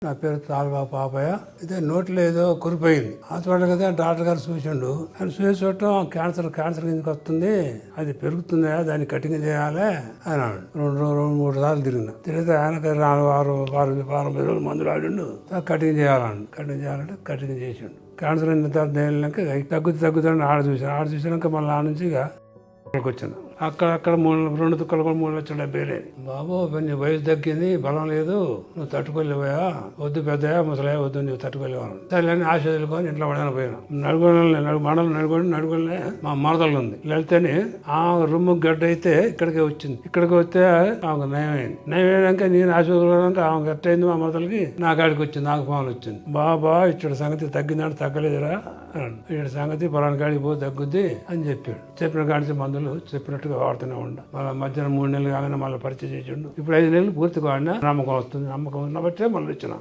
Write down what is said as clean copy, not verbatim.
నా పేరు తాల్వా పాపయ్య. అయితే నోట్లో ఏదో కురిపోయింది. హాస్పిటల్ కదా డాక్టర్ గారు చూసిండు. ఆయన చూసి చూడటం క్యాన్సర్ ఎందుకు వస్తుంది, అది పెరుగుతుందా, దాన్ని కటింగ్ చేయాలి అని అన్నాడు. రెండు మూడు సార్లు తిరిగితే ఆయనకి వారం 10 రోజులు మందులు ఆడిండు. కటింగ్ చేయాలంటే కటింగ్ చేసిండు. క్యాన్సర్ అయిన తర్వాత తగ్గుతుందని ఆడ చూసినాక మళ్ళీ ఆ నుంచి వచ్చాను. అక్కడ 2 తుక్కలు కూడా 3,70,000 లేదు. బాబు నీ వయసు తగ్గింది, బలం లేదు, నువ్వు తట్టుకోలేవా, వద్దు పెద్దయా ముసలే వద్దు, నువ్వు తట్టుకోలేవు. సరే ఆశ వదులుకొని ఇంట్లో పడని పోయినా. నడుగులనే మా మరదలు ఉంది. వెళ్తేనే ఆ రూమ్ గడ్డ అయితే ఇక్కడికి వస్తే ఆమెకు నయమైనాక నేను ఆశ వదులుకోవడానికి ఆమె గట్ట అయింది. మా మరదలకి నా కాడికి వచ్చింది, నాకు ఫోన్ వచ్చింది. బాబా ఇచ్చడు సంగతి తగ్గిందంటే తగ్గలేదురా అన్నాడు. ఇటు సంగతి పొలాని కాడికి పోతే తగ్గుద్ది అని చెప్పాడు. చెప్పిన కాడికి మందులు చెప్పినట్టుగా వాడుతూనే ఉండ. మళ్ళీ మధ్యాహ్నం 3 నెలలు కాగానే మళ్ళీ పరిచయం చేసిండు. ఇప్పుడు 5 నెలలు పూర్తిగా వాడినా నమ్మకం వస్తుంది. నమ్మకం ఉన్నబట్టే మళ్ళీ వచ్చిన.